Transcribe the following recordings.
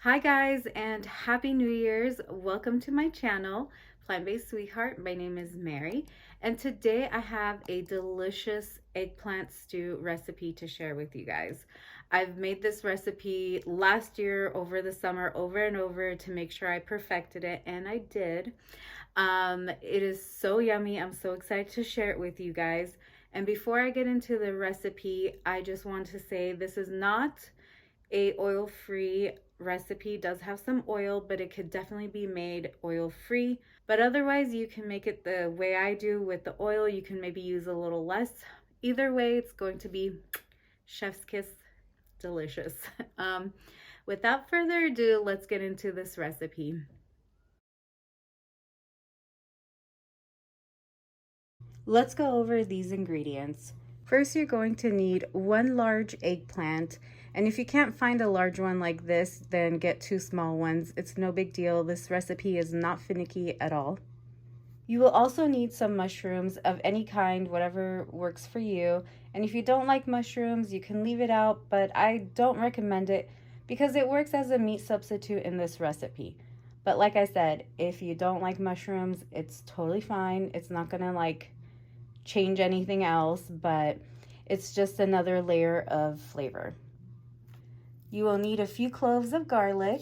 Hi guys, and happy New Year's. Welcome to my channel, Plant-Based Sweetheart. My name is Mary, and today I have a delicious eggplant stew recipe to share with you guys. I've made this recipe last year over the summer over and over to make sure I perfected it, and I did. It is so yummy. I'm so excited to share it with you guys. And before I get into the recipe, I just want to say this is not a oil-free recipe. It does have some oil, but it could definitely be made oil-free. But otherwise, you can make it the way I do with the oil. You can maybe use a little less. Either way, it's going to be chef's kiss delicious. Without further ado, let's get into this recipe. Let's go over these ingredients. First, you're going to need one large eggplant. And if you can't find a large one like this, then get two small ones. It's no big deal. This recipe is not finicky at all. You will also need some mushrooms of any kind, whatever works for you. And if you don't like mushrooms, you can leave it out, but I don't recommend it because it works as a meat substitute in this recipe. But like I said, if you don't like mushrooms, it's totally fine. It's not gonna change anything else, but it's just another layer of flavor. You will need a few cloves of garlic.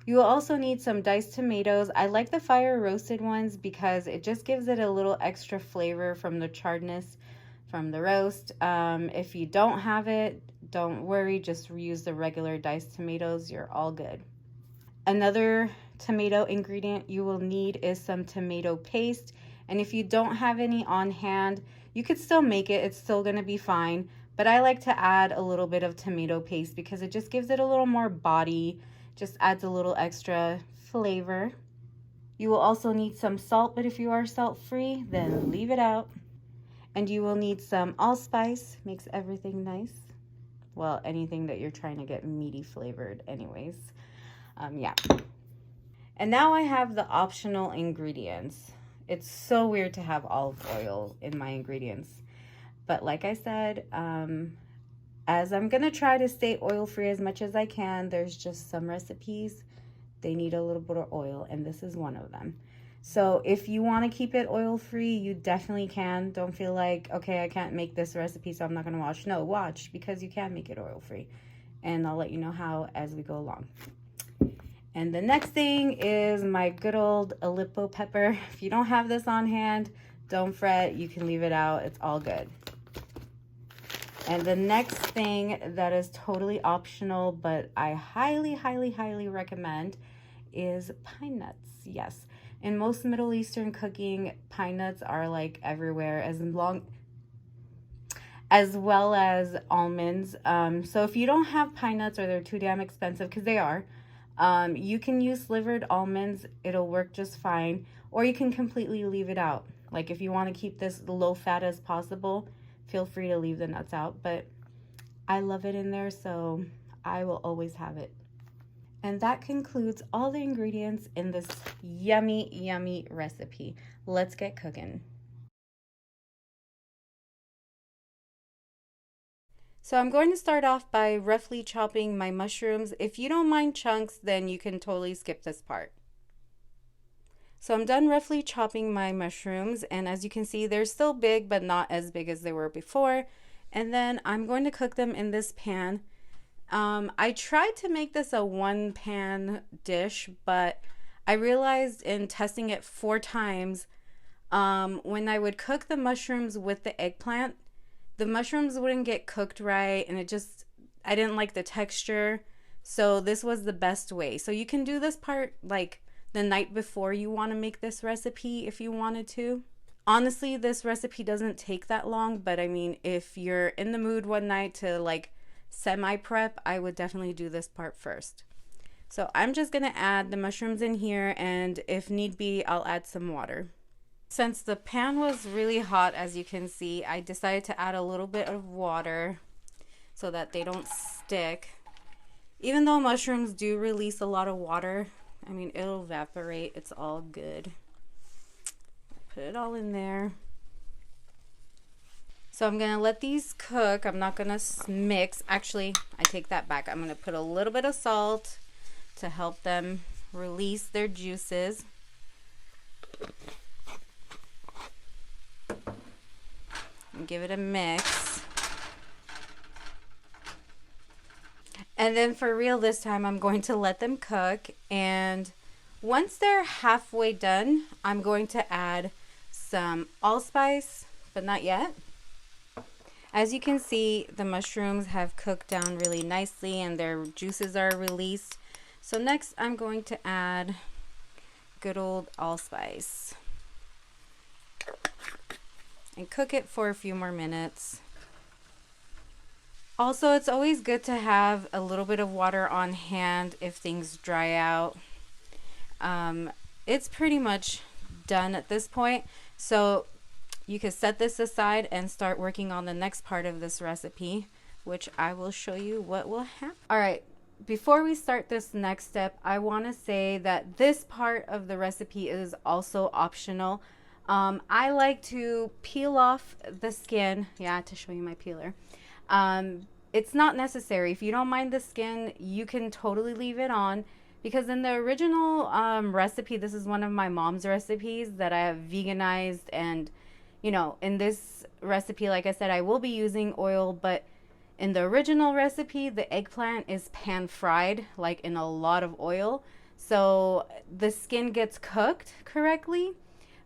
You will also need some diced tomatoes. I like the fire roasted ones because it just gives it a little extra flavor from the charredness from the roast. If you don't have it, don't worry, just use the regular diced tomatoes. You're all good. Another tomato ingredient you will need is some tomato paste. And if you don't have any on hand, you could still make it. It's still gonna be fine. But I like to add a little bit of tomato paste because it just gives it a little more body, just adds a little extra flavor. You will also need some salt, but if you are salt-free, then leave it out. And you will need some allspice, makes everything nice. Well, anything that you're trying to get meaty flavored anyways. Yeah. And now I have the optional ingredients. It's so weird to have olive oil in my ingredients. But like I said, as I'm gonna try to stay oil-free as much as I can, there's just some recipes, they need a little bit of oil, and this is one of them. So if you wanna keep it oil-free, you definitely can. Don't feel like, okay, I can't make this recipe, so I'm not gonna watch. No, watch, because you can make it oil-free. And I'll let you know how as we go along. And the next thing is my good old Aleppo pepper. If you don't have this on hand, don't fret, you can leave it out, it's all good. And the next thing that is totally optional, but I highly, highly, highly recommend is pine nuts. Yes, in most Middle Eastern cooking, pine nuts are like everywhere, as well as almonds. So if you don't have pine nuts or they're too damn expensive, because they are, you can use slivered almonds. It'll work just fine. Or you can completely leave it out. Like if you want to keep this low fat as possible, feel free to leave the nuts out. But I love it in there, so I will always have it. And that concludes all the ingredients in this yummy, yummy recipe. Let's get cooking. So I'm going to start off by roughly chopping my mushrooms. If you don't mind chunks, then you can totally skip this part. So I'm done roughly chopping my mushrooms, and as you can see, they're still big, but not as big as they were before. And then I'm going to cook them in this pan. I tried to make this a one pan dish, but I realized in testing it 4 times, when I would cook the mushrooms with the eggplant, the mushrooms wouldn't get cooked right, and I didn't like the texture. So this was the best way. So you can do this part like the night before you want to make this recipe if you wanted to. Honestly, this recipe doesn't take that long, but I mean, if you're in the mood one night to like semi-prep, I would definitely do this part first. So I'm just gonna add the mushrooms in here, and if need be, I'll add some water. Since the pan was really hot, as you can see, I decided to add a little bit of water so that they don't stick. Even though mushrooms do release a lot of water, I mean, it'll evaporate. It's all good. Put it all in there. So I'm going to let these cook. I'm not going to mix. Actually, I take that back. I'm going to put a little bit of salt to help them release their juices. And give it a mix. And then for real this time, I'm going to let them cook. And once they're halfway done, I'm going to add some allspice, but not yet. As you can see, the mushrooms have cooked down really nicely and their juices are released. So next I'm going to add good old allspice and cook it for a few more minutes. Also, it's always good to have a little bit of water on hand if things dry out. It's pretty much done at this point, so you can set this aside and start working on the next part of this recipe, which I will show you what will happen. All right, before we start this next step, I want to say that this part of the recipe is also optional. I like to peel off the skin. Yeah, to show you my peeler. It's not necessary. If you don't mind the skin, you can totally leave it on, because in the original recipe, this is one of my mom's recipes that I have veganized, and you know, in this recipe, like I said, I will be using oil, but in the original recipe, the eggplant is pan fried, like in a lot of oil. So the skin gets cooked correctly.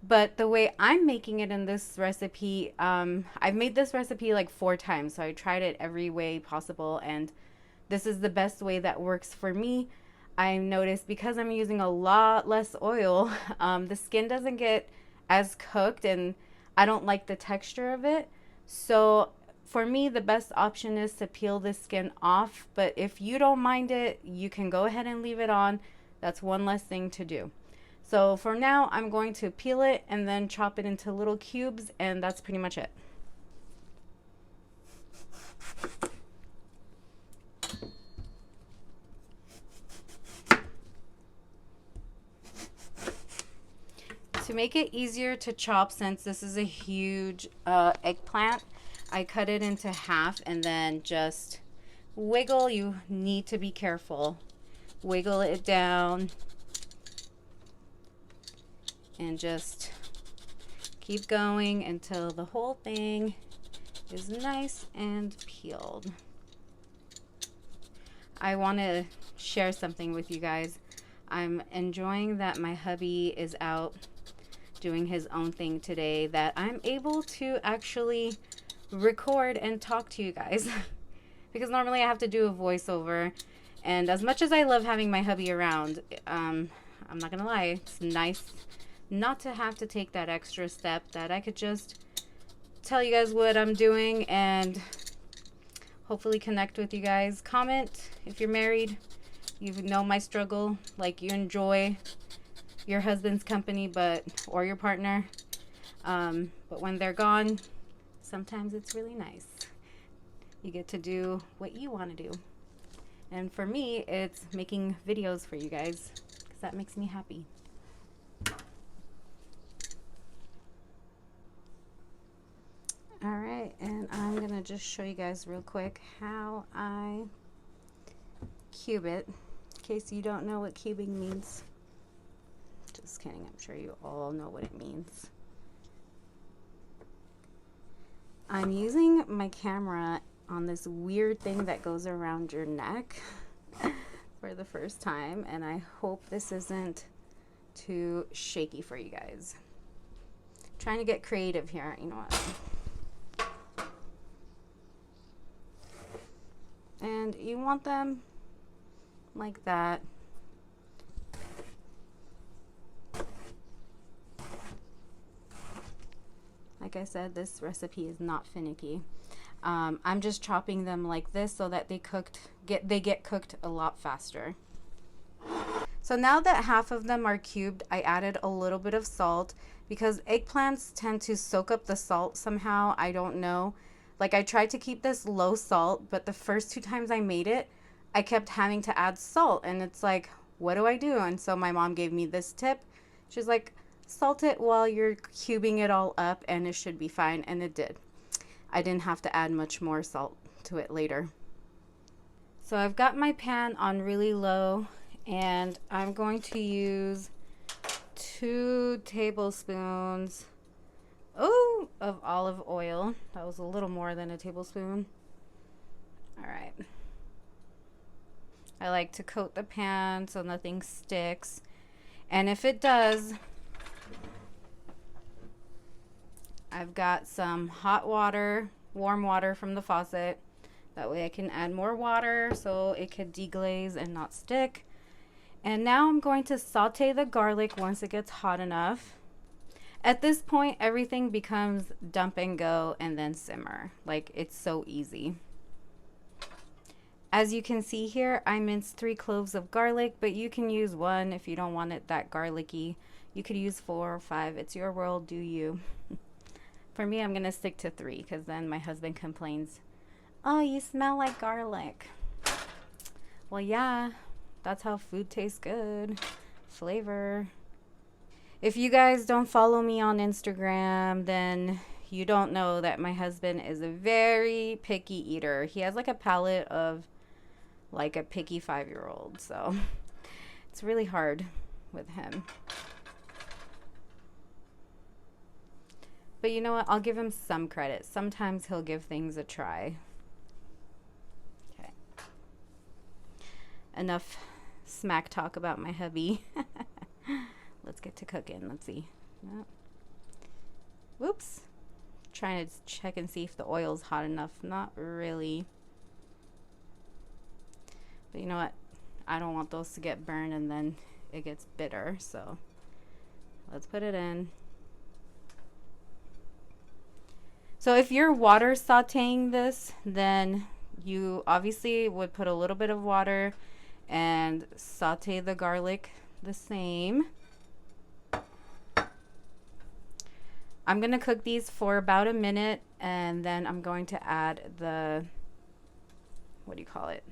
But the way I'm making it in this recipe, I've made this recipe like 4 times. So I tried it every way possible. And this is the best way that works for me. I noticed because I'm using a lot less oil, the skin doesn't get as cooked, and I don't like the texture of it. So for me, the best option is to peel the skin off. But if you don't mind it, you can go ahead and leave it on. That's one less thing to do. So for now, I'm going to peel it and then chop it into little cubes, and that's pretty much it. To make it easier to chop, since this is a huge eggplant, I cut it into half and then just wiggle. You need to be careful. Wiggle it down and just keep going until the whole thing is nice and peeled. I want to share something with you guys. I'm enjoying that my hubby is out doing his own thing today, that I'm able to actually record and talk to you guys because normally I have to do a voiceover, and as much as I love having my hubby around, I'm not gonna lie, it's nice not to have to take that extra step, that I could just tell you guys what I'm doing and hopefully connect with you guys. Comment if you're married, you know my struggle, like you enjoy your husband's company, or your partner, but when they're gone, sometimes it's really nice. You get to do what you want to do, and for me, it's making videos for you guys because that makes me happy. All right, and I'm gonna just show you guys real quick how I cube it, in case you don't know what cubing means. Just kidding, I'm sure you all know what it means. I'm using my camera on this weird thing that goes around your neck for the first time, and I hope this isn't too shaky for you guys. I'm trying to get creative here, you know what? And you want them like that. Like I said, this recipe is not finicky. I'm just chopping them like this so that they get cooked a lot faster. So now that half of them are cubed, I added a little bit of salt because eggplants tend to soak up the salt somehow. I don't know. Like, I tried to keep this low salt, but the first 2 times I made it, I kept having to add salt, and it's like, what do I do? And so my mom gave me this tip. She's like, salt it while you're cubing it all up and it should be fine, and it did. I didn't have to add much more salt to it later. So I've got my pan on really low, And I'm going to use 2 tablespoons of olive oil. That was a little more than a tablespoon. All right. I like to coat the pan so nothing sticks. And if it does, I've got some hot water, warm water from the faucet. That way I can add more water so it could deglaze and not stick. And now I'm going to saute the garlic once it gets hot enough. At this point, everything becomes dump and go and then simmer. Like, it's so easy. As you can see here, I minced 3 cloves of garlic, but you can use 1 if you don't want it that garlicky. You could use 4 or 5. It's your world, do you? For me, I'm going to stick to 3 because then my husband complains, "Oh, you smell like garlic." Well, yeah, that's how food tastes good. Flavor. If you guys don't follow me on Instagram, then you don't know that my husband is a very picky eater. He has like a palate of like a picky 5-year-old. So it's really hard with him. But you know what? I'll give him some credit. Sometimes he'll give things a try. Okay. Enough smack talk about my hubby. Let's get to cooking. Let's see. Yep. Whoops. Trying to check and see if the oil's hot enough. Not really. But you know what? I don't want those to get burned and then it gets bitter. So let's put it in. So if you're water sauteing this, then you obviously would put a little bit of water and saute the garlic the same. I'm going to cook these for about a minute, and then I'm going to add the, what do you call it?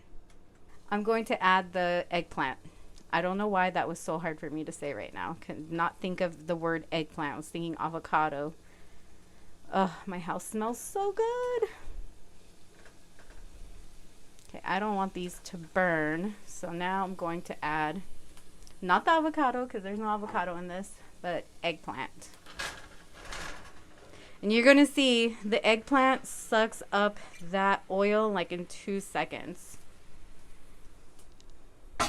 I'm going to add the eggplant. I don't know why that was so hard for me to say right now. Could not think of the word eggplant. I was thinking avocado. Ugh, my house smells so good. Okay, I don't want these to burn. So now I'm going to add, not the avocado, because there's no avocado in this, but eggplant. And you're going to see the eggplant sucks up that oil like in 2 seconds. I'm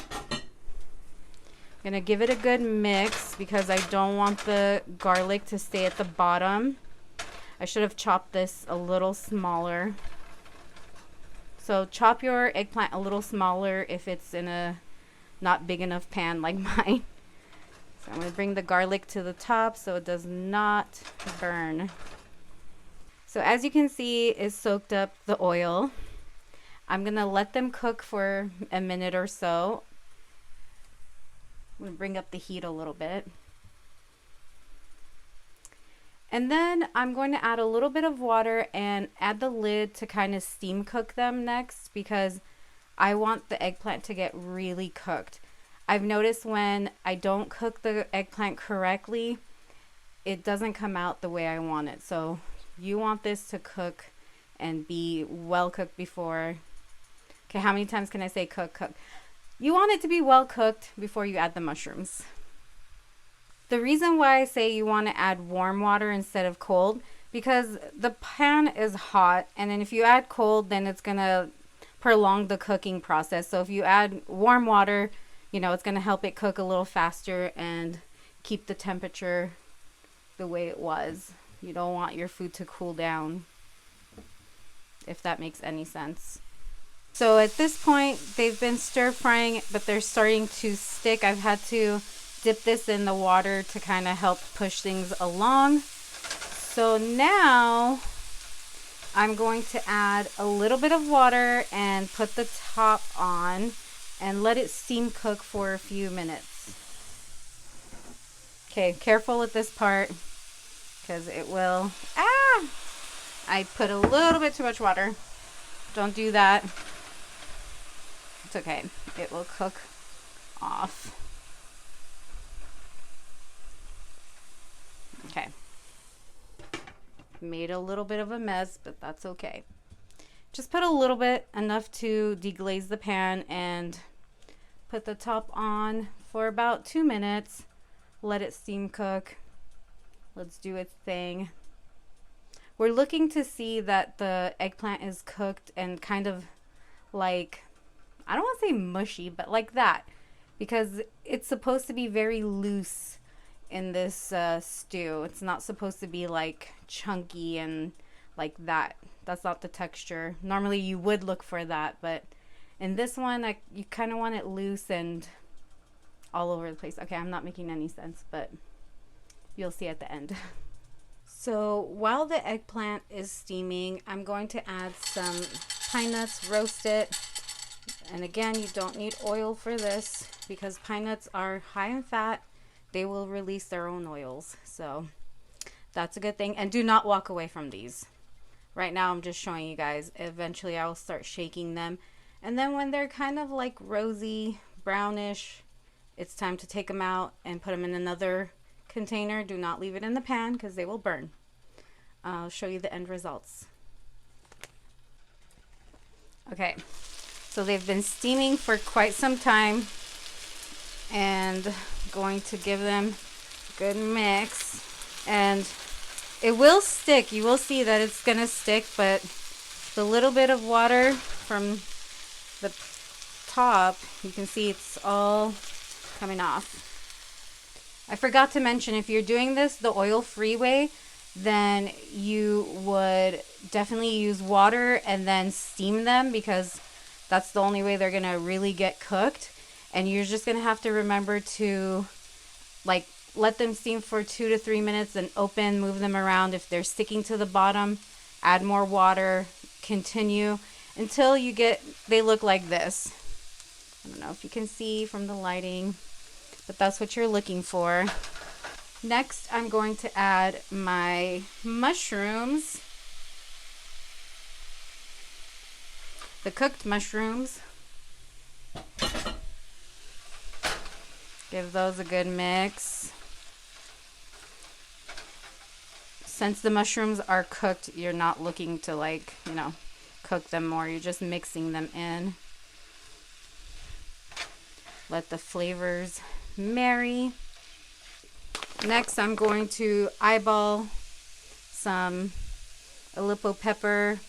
going to give it a good mix because I don't want the garlic to stay at the bottom. I should have chopped this a little smaller. So chop your eggplant a little smaller if it's in a not big enough pan like mine. So I'm going to bring the garlic to the top so it does not burn. So as you can see, it soaked up the oil. I'm going to let them cook for a minute or so. I'm going to bring up the heat a little bit. And then I'm going to add a little bit of water and add the lid to kind of steam cook them next because I want the eggplant to get really cooked. I've noticed when I don't cook the eggplant correctly, it doesn't come out the way I want it. So you want this to cook and be well cooked before. Okay, how many times can I say cook? You want it to be well cooked before you add the mushrooms. The reason why I say you want to add warm water instead of cold, because the pan is hot, and then if you add cold, then it's going to prolong the cooking process. So if you add warm water, you know, it's going to help it cook a little faster and keep the temperature the way it was. You don't want your food to cool down, if that makes any sense. So at this point, they've been stir frying, but they're starting to stick. I've had to dip this in the water to kind of help push things along. So now I'm going to add a little bit of water and put the top on and let it steam cook for a few minutes. Okay, careful with this part because it will, I put a little bit too much water. Don't do that. It's okay. It will cook off. Okay. Made a little bit of a mess, but that's okay. Just put a little bit, enough to deglaze the pan and Put the top on for about 2 minutes. Let it steam cook. Let's do its thing. We're looking to see that the eggplant is cooked and kind of like, I don't want to say mushy, but like that, because it's supposed to be very loose in this stew. It's not supposed to be like chunky and like that. That's not the texture. Normally you would look for that, but in this one you kind of want it loose and all over the place. Okay, I'm not making any sense, but you'll see at the end. So while the eggplant is steaming, I'm going to add some pine nuts, roast it. And again, you don't need oil for this because pine nuts are high in fat. They will release their own oils. So that's a good thing. And do not walk away from these. Right now, I'm just showing you guys. Eventually, I will start shaking them. And then when they're kind of like rosy, brownish, it's time to take them out and put them in another container. Do not leave it in the pan because they will burn. I'll show you the end results. Okay, so they've been steaming for quite some time, and going to give them a good mix, and it will stick. You will see that it's gonna stick, but the little bit of water from the top, you can see it's all coming off. I forgot to mention, if you're doing this the oil-free way, then you would definitely use water and then steam them, because that's the only way they're gonna really get cooked. And you're just gonna have to remember to like let them steam for 2 to 3 minutes and open, move them around. If they're sticking to the bottom, add more water, continue until they look like this. I don't know if you can see from the lighting, but that's what you're looking for. Next, I'm going to add my mushrooms, the cooked mushrooms. Give those a good mix. Since the mushrooms are cooked, you're not looking to cook them more. You're just mixing them in. Let the flavors marry. Next, I'm going to eyeball some Aleppo pepper.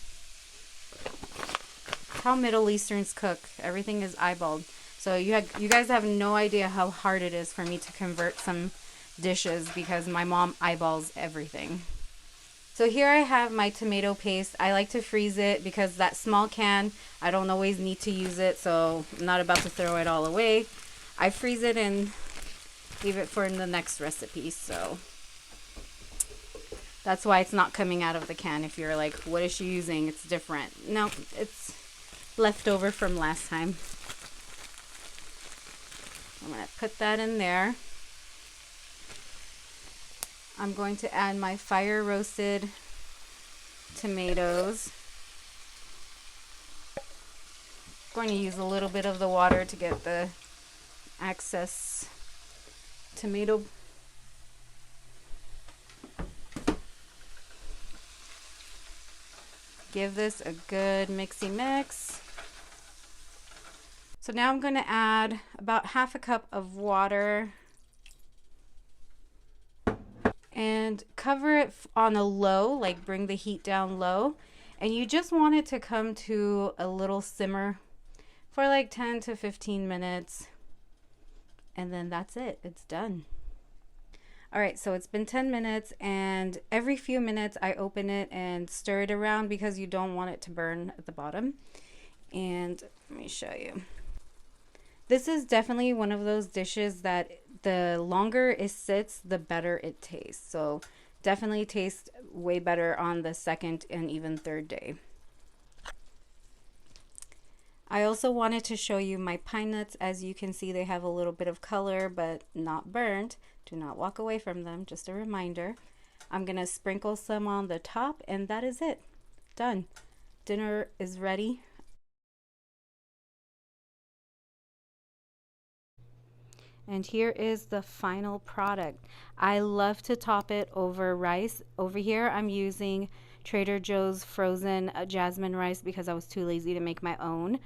How Middle Easterns cook. Everything is eyeballed. So you guys have no idea how hard it is for me to convert some dishes because my mom eyeballs everything. So here I have my tomato paste. I like to freeze it because that small can, I don't always need to use it, so I'm not about to throw it all away. I freeze it and leave it for the next recipe. So that's why it's not coming out of the can. If you're like, what is she using? It's different. No, it's leftover from last time. I'm going to put that in there. I'm going to add my fire roasted tomatoes. I'm going to use a little bit of the water to get the excess tomato. Give this a good mixy mix. So now I'm going to add about half a cup of water and cover it on a low, like bring the heat down low. And you just want it to come to a little simmer for like 10 to 15 minutes. And then that's it. It's done. All right, so it's been 10 minutes, and every few minutes I open it and stir it around because you don't want it to burn at the bottom. And let me show you. This is definitely one of those dishes that the longer it sits, the better it tastes. So definitely tastes way better on the second and even third day. I also wanted to show you my pine nuts. As you can see, they have a little bit of color, but not burnt. Do not walk away from them, just a reminder. I'm gonna sprinkle some on the top, and that is it. Done. Dinner is ready. And here is the final product. I love to top it over rice. Over here, I'm using Trader Joe's frozen jasmine rice because I was too lazy to make my own.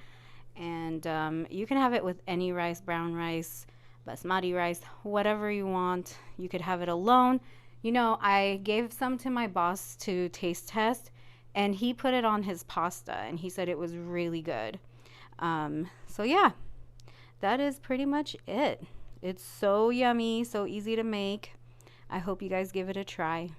And you can have it with any rice, brown rice, basmati rice, whatever you want. You could have it alone. You know, I gave some to my boss to taste test, and he put it on his pasta, and he said it was really good. So yeah, that is pretty much it. It's so yummy, so easy to make. I hope you guys give it a try.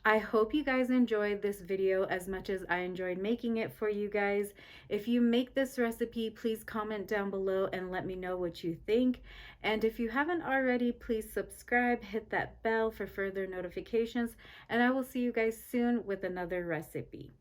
I hope you guys enjoyed this video as much as I enjoyed making it for you guys. If you make this recipe, please comment down below and let me know what you think. And if you haven't already, please subscribe, hit that bell for further notifications, and I will see you guys soon with another recipe.